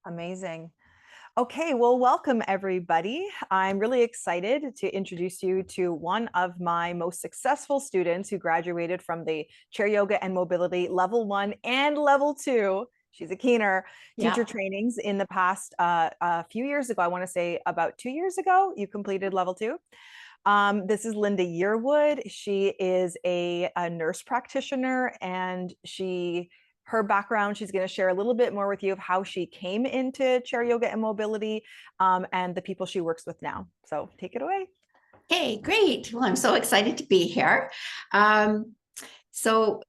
Amazing. Okay, well, welcome everybody. I'm really excited to introduce you to one of my most successful students who graduated from the Chair Yoga and Mobility Level 1 and Level 2. She's a keener teacher Yeah. trainings in the past a few years ago. I want to say about 2 years ago, you completed Level 2. This is Linda Yearwood. She is a nurse practitioner, and her background, she's going to share a little bit more with you of how she came into chair yoga and mobility, and the people she works with now. So take it away. Hey, great. Well, I'm so excited to be here. Um, so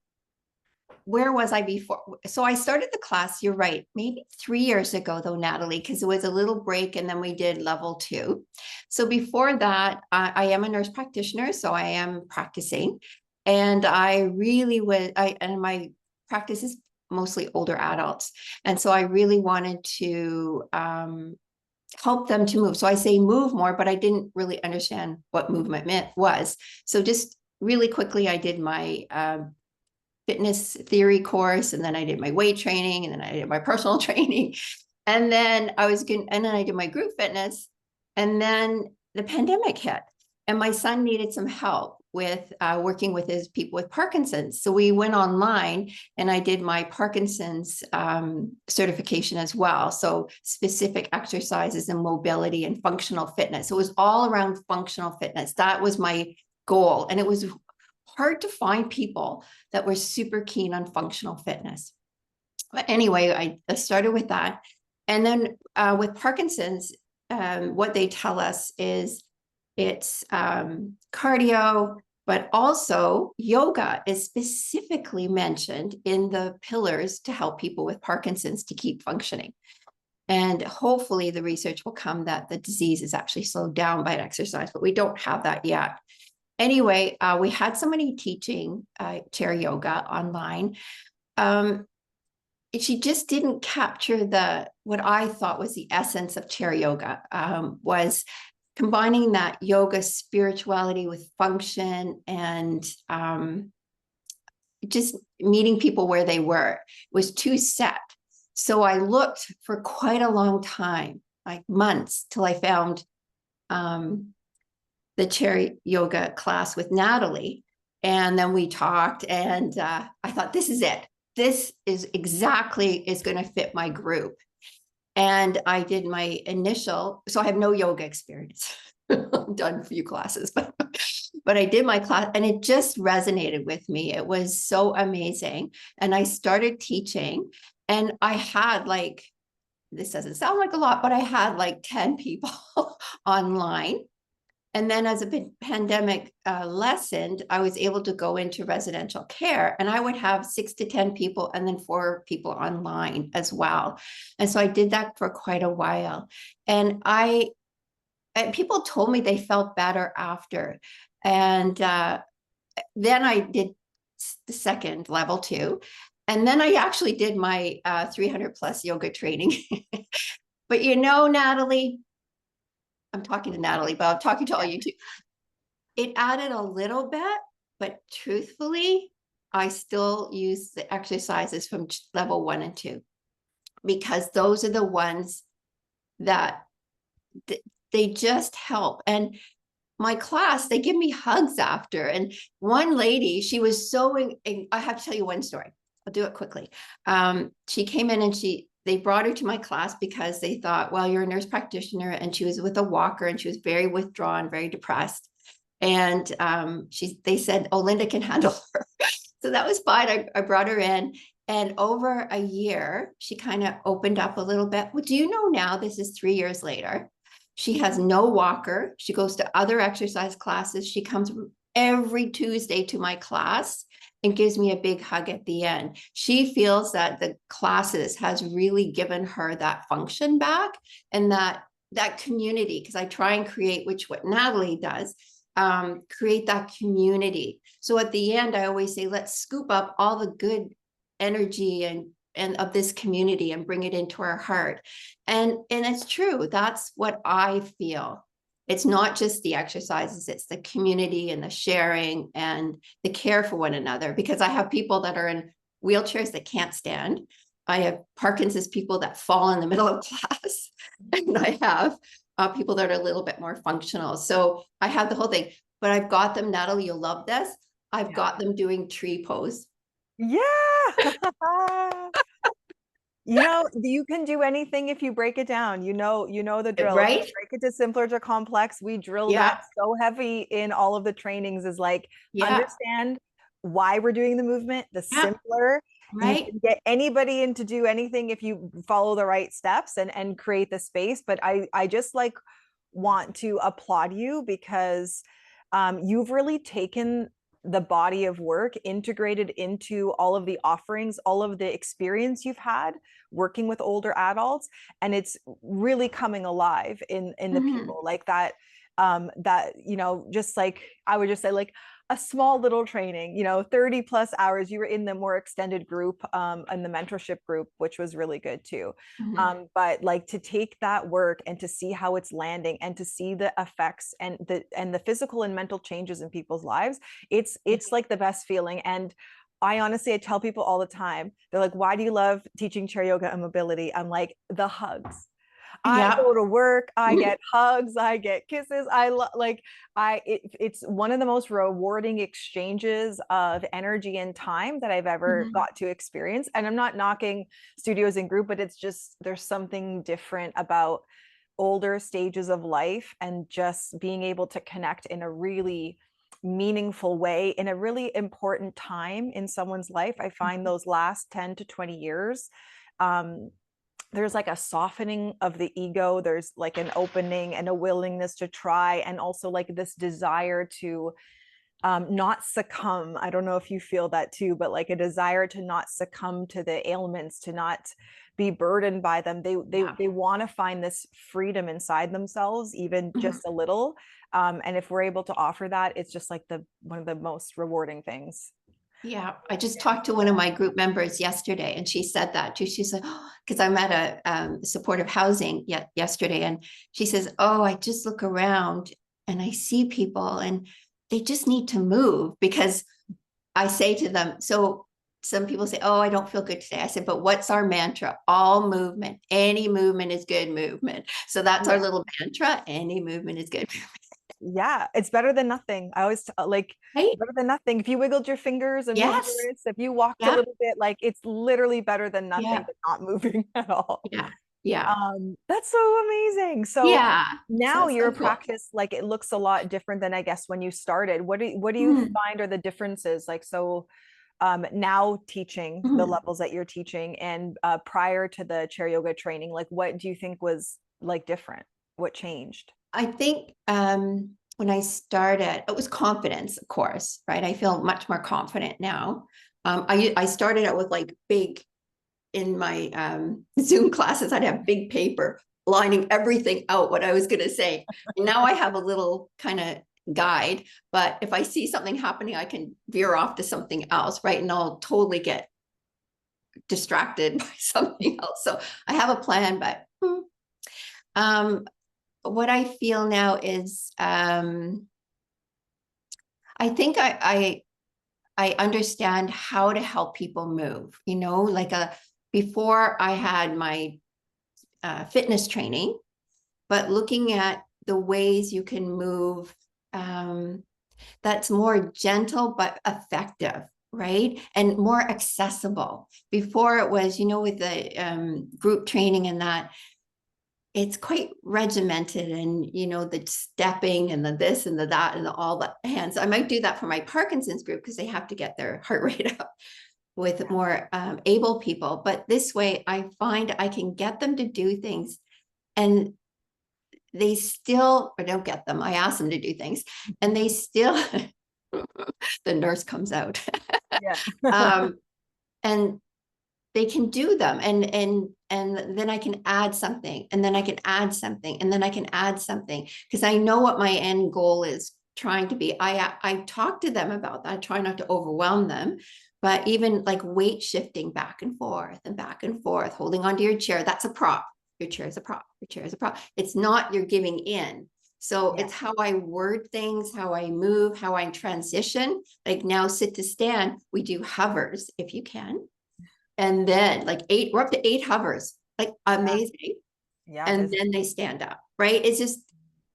where was I before? So I started the class, you're right, maybe 3 years ago though, Natalie, because it was a little break and then we did level 2. So before that, I am a nurse practitioner, so I am practicing. And I really and my practice is mostly older adults. And so I really wanted to help them to move. So I say move more, but I didn't really understand what movement was. So just really quickly, I did my fitness theory course, and then I did my weight training, and then I did my personal training, and then I did my group fitness, and then the pandemic hit, and my son needed some help with working with his people with Parkinson's. So we went online, and I did my Parkinson's certification as well. So specific exercises and mobility and functional fitness. So it was all around functional fitness. That was my goal, and it was hard to find people that were super keen on functional fitness. But anyway, I started with that. And then with Parkinson's, what they tell us is it's cardio, but also yoga is specifically mentioned in the pillars to help people with Parkinson's to keep functioning. And hopefully the research will come that the disease is actually slowed down by exercise, but we don't have that yet. Anyway, we had somebody teaching chair yoga online. She just didn't capture what I thought was the essence of chair yoga, was combining that yoga spirituality with function and just meeting people where they were. It was too set. So I looked for quite a long time, like months, till I found the chair yoga class with Natalie. And then we talked, and I thought, this is it. This is going to fit my group. And I did my initial, so I have no yoga experience. I've done a few classes, but I did my class, and it just resonated with me. It was so amazing. And I started teaching, and I had this doesn't sound like a lot, but I had 10 people online. And then as a pandemic lessened, I was able to go into residential care, and I would have 6 to 10 people and then 4 people online as well. And so I did that for quite a while. And people told me they felt better after. And then I did the second level 2. And then I actually did my 300 plus yoga training. But Natalie, I'm talking to Natalie, but I'm talking to all you too. It added a little bit, but truthfully, I still use the exercises from level 1 and 2, because those are the ones that they just help. And my class, they give me hugs after. And one lady, she was I have to tell you one story. I'll do it quickly. She came in, and they brought her to my class because they thought, well, you're a nurse practitioner, and she was with a walker, and she was very withdrawn, very depressed. And they said, oh, Linda can handle her. So that was fine. I brought her in, and over a year, she kind of opened up a little bit. Well, do you know now, this is 3 years later, she has no walker. She goes to other exercise classes. She comes every Tuesday to my class and gives me a big hug at the end. She feels that the classes has really given her that function back, and that community, because I try and create, what Natalie does, create that community. So at the end, I always say, let's scoop up all the good energy and of this community and bring it into our heart. And it's true. That's what I feel. It's not just the exercises, it's the community and the sharing and the care for one another, because I have people that are in wheelchairs that can't stand. I have Parkinson's people that fall in the middle of class, and I have people that are a little bit more functional. So I have the whole thing, but I've got them, Natalie, you'll love this. I've got them doing tree pose. Yeah. You can do anything if you break it down. The drill. If you Right? break it to simpler to complex, we drill that Yeah. so heavy in all of the trainings is like Yeah. understand why we're doing the movement, the Yeah. simpler. You Right. can get anybody in to do anything if you follow the right steps and create the space. But I just like want to applaud you because you've really taken the body of work integrated into all of the offerings, all of the experience you've had working with older adults, and it's really coming alive in the Mhm. people like that. Just like I would just say, like a small little training, 30 plus hours. You were in the more extended group, and the mentorship group, which was really good too. Mhm. But like to take that work and to see how it's landing and to see the effects and the physical and mental changes in people's lives, it's like the best feeling. And I tell people all the time, they're like, why do you love teaching chair yoga and mobility? I'm like, the hugs. I Yeah. go to work, I get hugs, I get kisses. It's one of the most rewarding exchanges of energy and time that I've ever Mhm. got to experience. And I'm not knocking studios and group, but it's just there's something different about older stages of life and just being able to connect in a really meaningful way in a really important time in someone's life. I find those last 10 to 20 years, um, there's like a softening of the ego. There's like an opening and a willingness to try, and also like this desire to not succumb. I don't know if you feel that too, but like a desire to not succumb to the ailments, to not be burdened by them. Yeah. They want to find this freedom inside themselves, even Mhm. just a little. And if we're able to offer that, it's just like the one of the most rewarding things. Yeah, I just talked to one of my group members yesterday, and she said that too. She said, "Oh, because I'm at a supportive housing yesterday," and she says, "Oh, I just look around and I see people, and they just need to move." Because I say to them, so some people say, "Oh, I don't feel good today." I said, "But what's our mantra? All movement, any movement is good movement." So that's our Yeah. little mantra: any movement is good movement. Yeah, it's better than nothing. I always like Right? better than nothing. If you wiggled your fingers and moved your Yes. wrists, if you walked a Yeah. little bit, like it's literally better than nothing Yeah. but not moving at all. Yeah. Yeah. That's so amazing. So Yeah. So now it's your so cool. practice, like it looks a lot different than I guess when you started. What do you Mm. find are the differences? Like so now teaching the Mm. levels that you're teaching and prior to the chair yoga training, like what do you think was like different? What changed? I think when I started, it was confidence, of course, right? I feel much more confident now. I started out with like big in my Zoom classes, I'd have big paper lining everything out what I was going to say. And now I have a little kind of guide, but if I see something happening, I can veer off to something else, right? And I'll totally get distracted by something else. So I have a plan, but um, what I feel now is I think I understand how to help people move. Like before I had my fitness training, but looking at the ways you can move that's more gentle but effective, right? And more accessible. Before it was, with the group training and that, it's quite regimented and, the stepping and the this and the that and the all the hands. I might do that for my Parkinson's group because they have to get their heart rate up with more able people. But this way, I find I can get them to do things and they still, or don't get them, I ask them to do things and they still, the nurse comes out. Yeah. um, and they can do them and then I can add something and then I can add something and then I can add something because I know what my end goal is trying to be. I talk to them about that. I try not to overwhelm them, but even like weight shifting back and forth, holding onto your chair, that's a prop. Your chair is a prop. Your chair is a prop. It's not you're giving in. So Yeah. it's how I word things, how I move, how I transition. Like now sit to stand, we do hovers if you can. And then like we're up to 8 hovers, like Yeah. amazing. Yeah, it And is. then they stand up, right?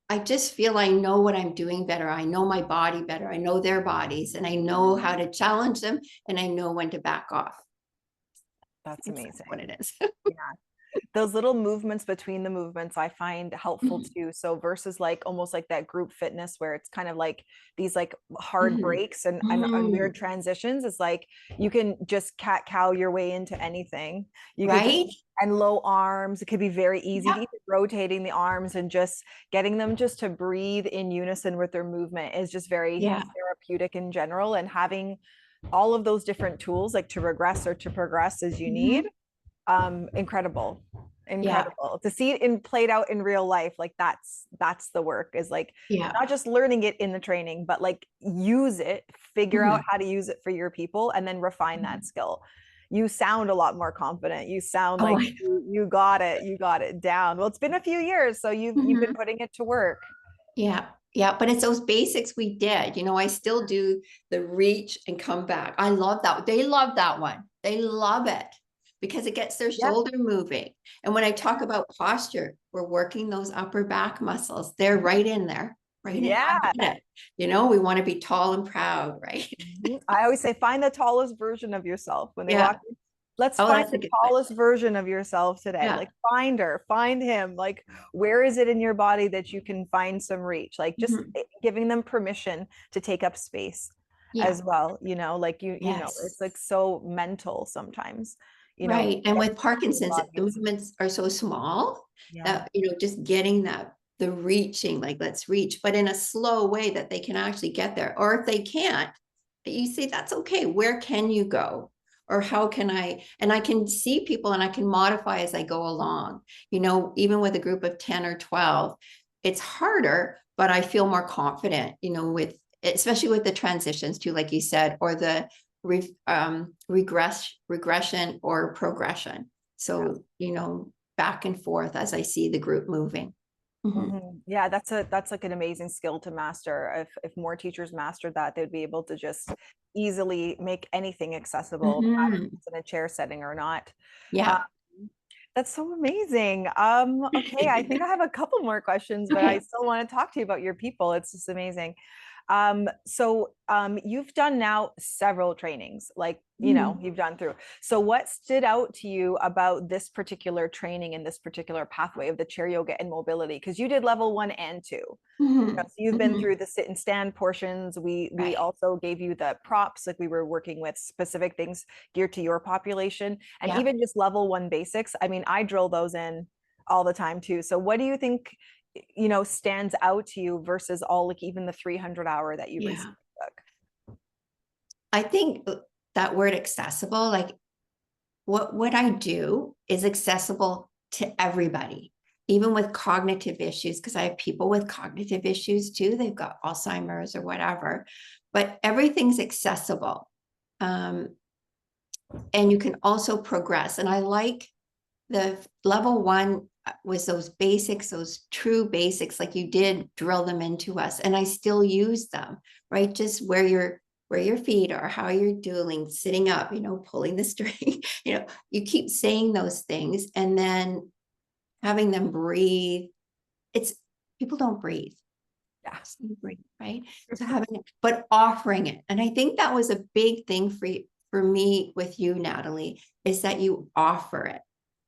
I just feel I know what I'm doing better. I know my body better. I know their bodies, and I know how to challenge them, and I know when to back off. That's That's what amazing. it is. Yeah. Those little movements between the movements I find helpful Mhm. too. So versus like almost like that group fitness where it's kind of like these like hard Mhm. breaks and weird Mhm. transitions, is like you can just cat cow your way into anything. You could just, Right? and low arms, it could be very easy, Yep. even rotating the arms and just getting them just to breathe in unison with their movement is just very Yeah. therapeutic in general. And having all of those different tools like to regress or to progress as you need, Mhm. incredible, Yeah. incredible to see it in played out in real life. Like that's the work, is like Yeah. not just learning it in the training, but like use it, figure out Mhm. how to use it for your people, and then refine that Mhm. skill. You sound a lot more confident. You sound Oh, like you got it, you got it down. Well, it's been a few years, so you've been mhm. putting it to work. Yeah. Yeah. But it's those basics we did. I still do the reach and come back. I love that. They love that one. They love it because it gets their Yeah, shoulder moving. And when I talk about posture, we're working those upper back muscles. They're right in there, right in. yeah. I get it. We want to be tall and proud, right? I always say find the tallest version of yourself when they walk Yeah. in. Let's Oh, find that's a the good one. tallest version of yourself today. Yeah. Like find her, find him. Like where is it in your body that you can find some reach? Like just Mhm. giving them permission to take up space Yeah. as well, like Yes. it's like so mental sometimes, Right. And with your Parkinson's, the bodies. movements are so small Yeah. that, just getting the reaching, like let's reach, but in a slow way that they can actually get there. Or if they can't, you say, that's okay. Where can you go? Or how can and I can see people and I can modify as I go along. Even with a group of 10 or 12, it's harder, but I feel more confident, especially with the transitions too, like you said, or the regression or progression. Yeah. So, back and forth as I see the group moving. Mhm. Yeah, that's like an amazing skill to master. If more teachers mastered that, they'd be able to just easily make anything accessible, no matter if Mhm. it's in a chair setting or not. Uh, Yeah. that's so amazing. Okay, I think I have a couple more questions, but I Okay. still want to talk to you about your people. It's just amazing. You've done now several trainings, like, Mhm. you've done through. So what stood out to you about this particular training and this particular pathway of the chair yoga and mobility? Because you did level 1 and 2. So Mhm. you've been Mhm. through the sit and stand portions. We Right. also gave you the props, like we were working with specific things geared to your population, and Yeah. even just level 1 basics. I mean, I drill those in all the time too. So what do you think, stands out to you versus all, like even the 300-hour that you Yeah. recently took? I think that word accessible, like what I do is accessible to everybody, even with cognitive issues, because I have people with cognitive issues too. They've got Alzheimer's or whatever, but everything's accessible. Um, and you can also progress. And I like the level 1 was those basics, those true basics, like you did drill them into us, and I still use them, right? Just where your feet are, how you're doing, sitting up, pulling the string, you keep saying those things and then having them breathe. It's People don't breathe. Yeah. Breathe, right? So having it, but offering it. And I think that was a big thing for me with you, Natalie, is that you offer it.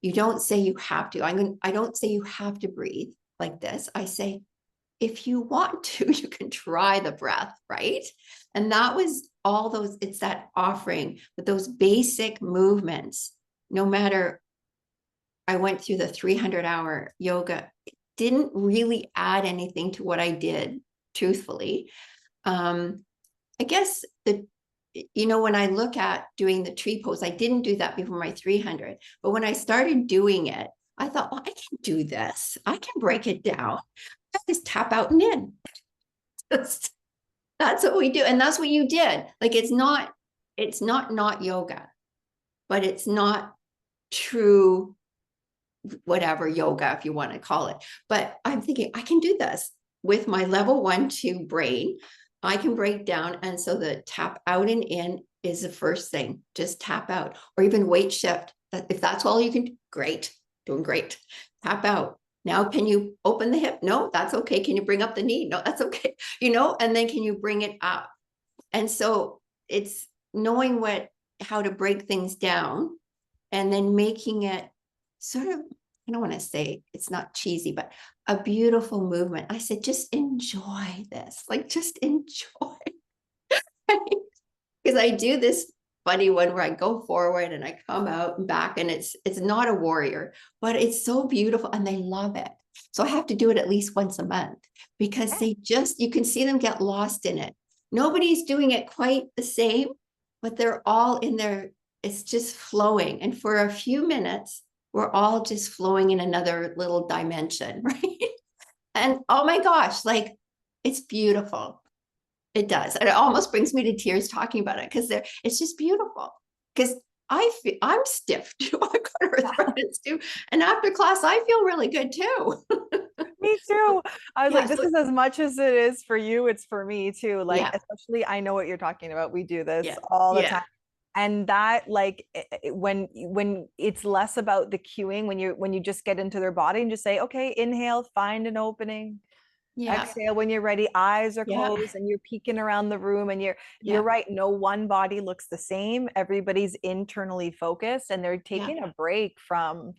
You don't say you have to. I don't say you have to breathe like this. I say, if you want to, you can try the breath, right? And that was all those, it's that offering, but those basic movements, no matter, I went through the 300-hour yoga, it didn't really add anything to what I did, truthfully. I guess when I look at doing the tree pose, I didn't do that before my 300, but when I started doing it, I thought, well, I can do this. I can break it down. I just tap out and in. That's what we do. And that's what you did. Like, it's not yoga, but it's not true, whatever yoga, if you want to call it. But I'm thinking, I can do this with my level 1, 2 brain. I can break down. And so the tap out and in is the first thing. Just tap out, or even weight shift. If that's all you can do, great, doing great. Tap out. Now, can you open the hip? No, that's okay. Can you bring up the knee? No, that's okay. And then can you bring it up? And so it's knowing how to break things down, and then making it sort of, I don't want to say it's not cheesy, but a beautiful movement. I said, just enjoy this, like just enjoy. Because I do this funny one where I go forward and I come out and back, and it's not a warrior, but it's so beautiful and they love it. So I have to do it at least once a month, because you can see them get lost in it. Nobody's doing it quite the same, but they're all in there. It's just flowing. And for a few minutes, we're all just flowing in another little dimension, right? And oh my gosh, like it's beautiful. It does. And it almost brings me to tears talking about it, because it's just beautiful. Because I'm stiff too. I got arthritis too. And after class, I feel really good too. Me too. I was like, this So, is as much as it is for you, it's for me too. Like, yeah, especially, I know what you're talking about. We do this yeah, all the yeah, time. And that, like, when it's less about the cueing, when you just get into their body and just say, okay, inhale, find an opening. yeah, Exhale when you're ready, eyes are yeah, closed and you're peeking around the room, and you're yeah, right. No one body looks the same. Everybody's internally focused, and they're yeah, taking a break from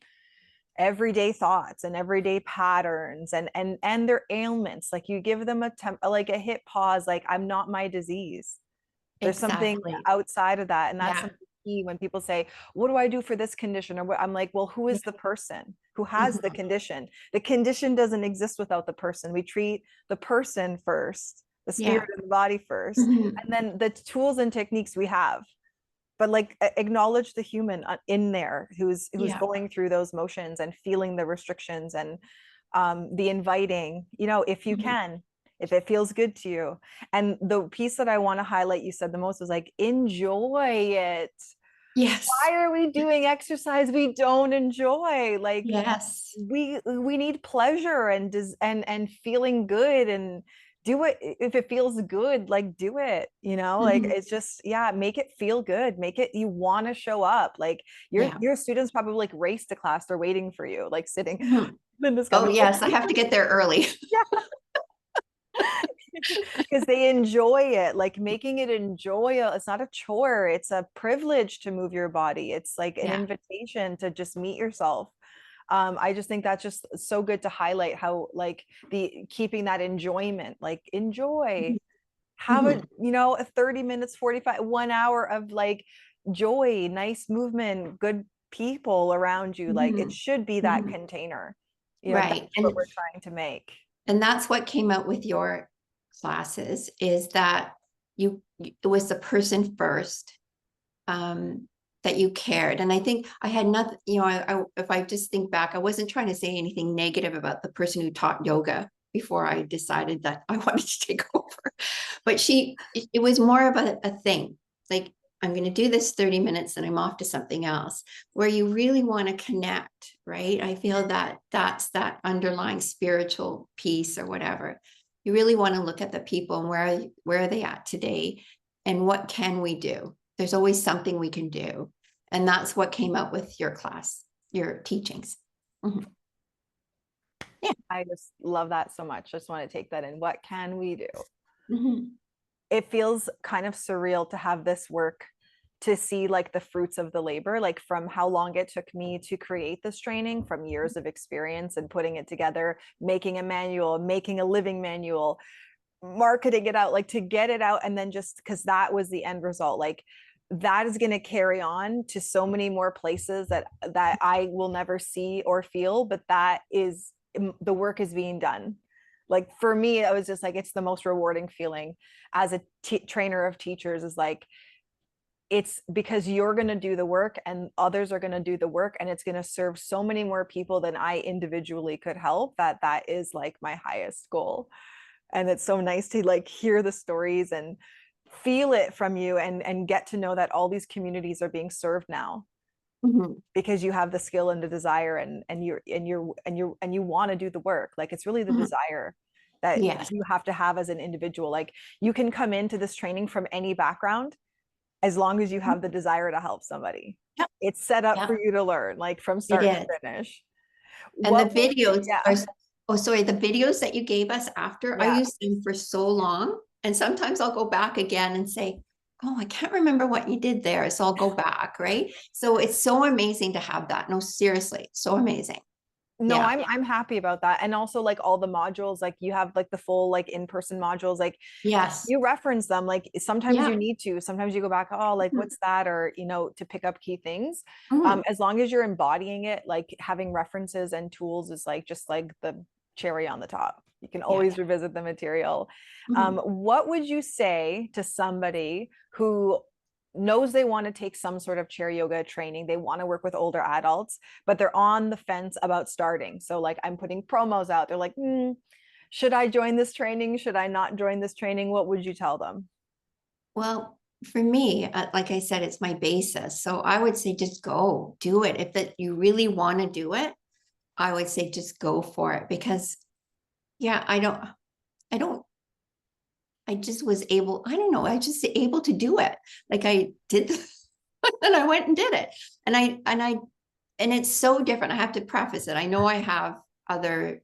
everyday thoughts and everyday patterns and their ailments. Like, you give them like a hip pause, like, I'm not my disease. There's something exactly. outside of that. And that's Yeah. something key when people say, what do I do for this condition? Or what, I'm like, well, who is the person who has the Mhm. condition? The condition doesn't exist without the person. We treat the person first, the Yeah. spirit and the body first, Mhm. and then the tools and techniques we have. But like, acknowledge the human in there who's Yeah. going through those motions and feeling the restrictions, and the inviting, if you Mhm. can, if it feels good to you. And the piece that I want to highlight, you said the most, was like, enjoy it. Yes. Why are we doing exercise we don't enjoy? Like, Yes. we need pleasure and feeling good, and do it if it feels good. Like, do it, like, Mhm. it's just, yeah, make it feel good, make it, you want to show up. Like, Yeah. your students probably like race to class, they're waiting for you, like sitting. Mhm. Linda's Oh, coming. yes. I have to get there early. Because they enjoy it, like making it enjoyable. It's not a chore, it's a privilege to move your body. It's like an Yeah. invitation to just meet yourself. I just think that's just so good to highlight, how like the keeping that enjoyment, like enjoy, have Mhm. a 30 minutes, 45, 1 hour of like joy, nice movement, good people around you. Like, it Mhm. should be that Mhm. container. Right. That's what we're trying to make. And that's what came out with your classes, is that it was the person first, that you cared. And I think I had nothing, if I just think back, I wasn't trying to say anything negative about the person who taught yoga before I decided that I wanted to take over. But it was more of a thing. Like, I'm going to do this 30 minutes and I'm off to something else, where you really want to connect, right? I feel that that's that underlying spiritual piece or whatever. You really want to look at the people and where are they at today, and what can we do? There's always something we can do. And that's what came up with your class, your teachings. Mhm. Yeah. I just love that so much. Just want to take that in. What can we do? Mhm. It feels kind of surreal to have this work, to see like the fruits of the labor, like from how long it took me to create this training, from years of experience and putting it together, making a manual, making a living manual, marketing it out, like to get it out. And then just because that was the end result, like that is going to carry on to so many more places that I will never see or feel, but that is, the work is being done. Like, for me, I was just like, it's the most rewarding feeling as a trainer of teachers, is like, it's because you're going to do the work and others are going to do the work, and it's going to serve so many more people than I individually could help, that is like my highest goal. And it's so nice to like hear the stories and feel it from you, and get to know that all these communities are being served now, Mhm. because you have the skill and the desire, and you want to do the work. Like, it's really the Mhm. desire that Yes. you have to have as an individual. Like, you can come into this training from any background, as long as you have the desire to help somebody. Yep. It's set up for Yep. you to learn, like from It start to is. finish. And the What would, videos are, yeah, oh, sorry, the videos that you gave us after, I yeah. used them for so long. And sometimes I'll go back again and say, oh, I can't remember what you did there. So I'll go back, right? So it's so amazing to have that. No, seriously, so amazing. No, Yeah. I'm happy about that. And also like all the modules, like you have like the full like in-person modules, like Yes. you reference them, like sometimes you Yeah. need to, sometimes you go back, oh, like Mhm. what's that? Or, to pick up key things. Mhm. As long as you're embodying it, like having references and tools is like just like the cherry on the top. You can Yeah. always revisit the material. Mhm. What would you say to somebody who knows they want to take some sort of chair yoga training, they want to work with older adults, but they're on the fence about starting? So like I'm putting promos out, they're like, should I join this training? Should I not join this training? What would you tell them? Well, for me, like I said, it's my basis. So I would say just go do it. If that you really want to do it, I would say just go for it because yeah, I don't, I just was able, I don't know, I just able to do it. Like I did and I went and did it. And it's so different. I have to preface it. I know I have other,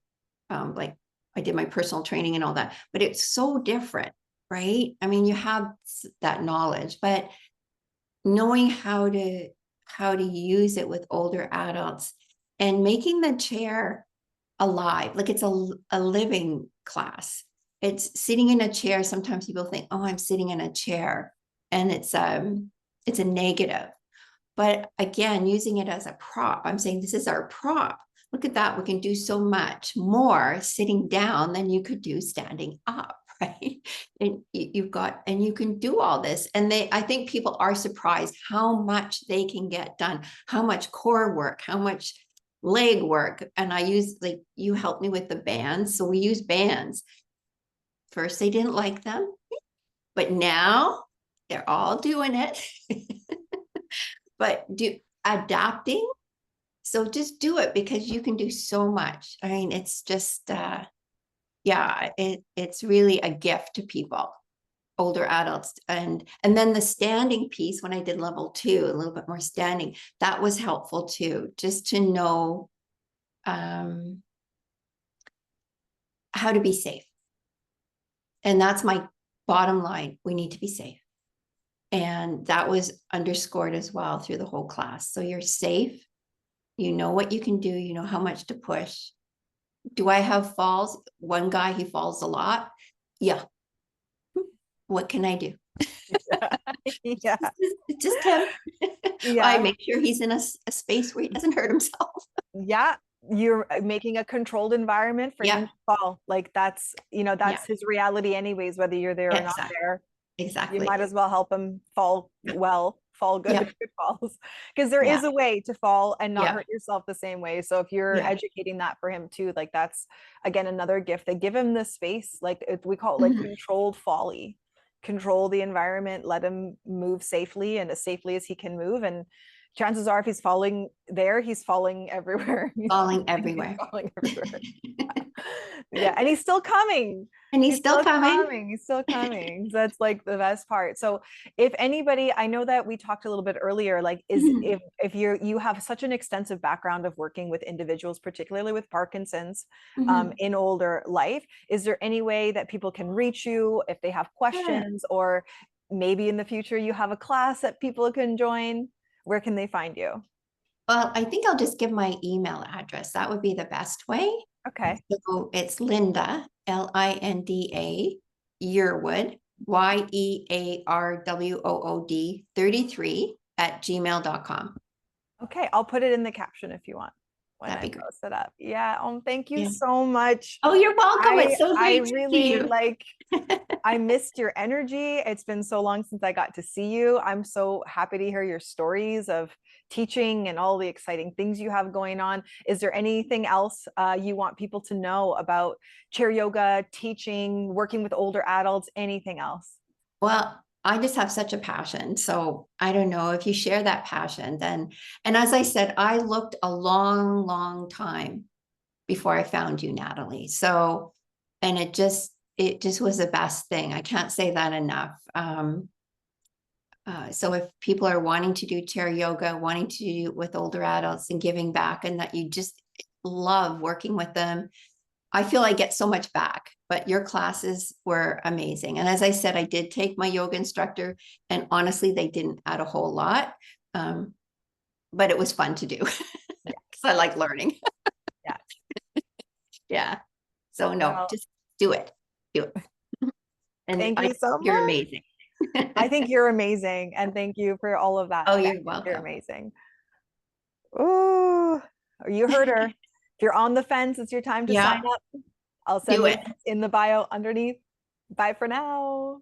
like I did my personal training and all that, but it's so different, right? I mean, you have that knowledge, but knowing how to use it with older adults and making the chair alive, like it's a living class. It's sitting in a chair. Sometimes people think, oh, I'm sitting in a chair, and it's a negative. But again, using it as a prop, I'm saying this is our prop. Look at that. We can do so much more sitting down than you could do standing up, right? And you've got, and you can do all this. And I think people are surprised how much they can get done, how much core work, how much leg work. And I use, like, you helped me with the bands. So we use bands. First, they didn't like them, but now they're all doing it. But adapting. So just do it because you can do so much. I mean, it's just yeah, it's really a gift to people, older adults. And then the standing piece, when I did level 2, a little bit more standing, that was helpful too, just to know um how to be safe. And that's my bottom line. We need to be safe. And that was underscored as well through the whole class. So you're safe. You know what you can do, you know how much to push. Do I have falls? One guy, he falls a lot. Yeah. What can I do? Yeah. Just him. I Yeah. make sure he's in a space where he doesn't hurt himself. Yeah. You're making a controlled environment for him Yeah. to fall. Like that's, Yeah. that's his reality anyways, whether you're there or not Exactly. there. You Exactly. might as well help him fall well, fall good, Yeah. good falls. Because there Yeah. is a way to fall and not Yeah. hurt yourself the same way. So if you're Yeah. educating that for him too, like that's again another gift. They give him the space, like we call it like Mhm. controlled folly. Control the environment, let him move safely and as safely as he can move. And chances are if he's falling there, he's falling everywhere. Falling He's everywhere. falling everywhere. Yeah, and he's still coming. And he's He's still still coming. coming. He's still coming. So that's like the best part. So if anybody, I know that we talked a little bit earlier, like is Mhm. if you have such an extensive background of working with individuals, particularly with Parkinson's, Mhm. in older life, is there any way that people can reach you if they have Sure. questions, or maybe in the future you have a class that people can join? Where can they find you? Well, I think I'll just give my email address. That would be the best way. Okay. So it's Linda, Linda, Yearwood, Yearwood 33 at gmail.com. Okay, I'll put it in the caption if you want when That'd I be great. post it up. Yeah. Thank you Yeah. so much. Oh, you're welcome. I It's so I great to see really you. like I missed your energy. It's been so long since I got to see you. I'm so happy to hear your stories of teaching and all the exciting things you have going on. Is there anything else you want people to know about chair yoga, teaching, working with older adults, anything else? Well, I just have such a passion. So I don't know if you share that passion, then, and as I said, I looked a long, long time before I found you, Natalie. So, and it just was the best thing. I can't say that enough. So if people are wanting to do chair yoga, wanting to do it with older adults and giving back, and that you just love working with them, I feel I get so much back. But your classes were amazing. And as I said, I did take my yoga instructor, and honestly, they didn't add a whole lot. But it was fun to do because I like learning. Yeah. Yeah. So no, Well, just do it. Do it. And thank you so you're much. amazing. I think you're amazing. And thank you for all of that. Oh, Beck. you're You're welcome. amazing. Ooh, you heard her. If you're on the fence, it's your time to sign Yeah, up. I'll send do the it. link in the bio underneath. Bye for now.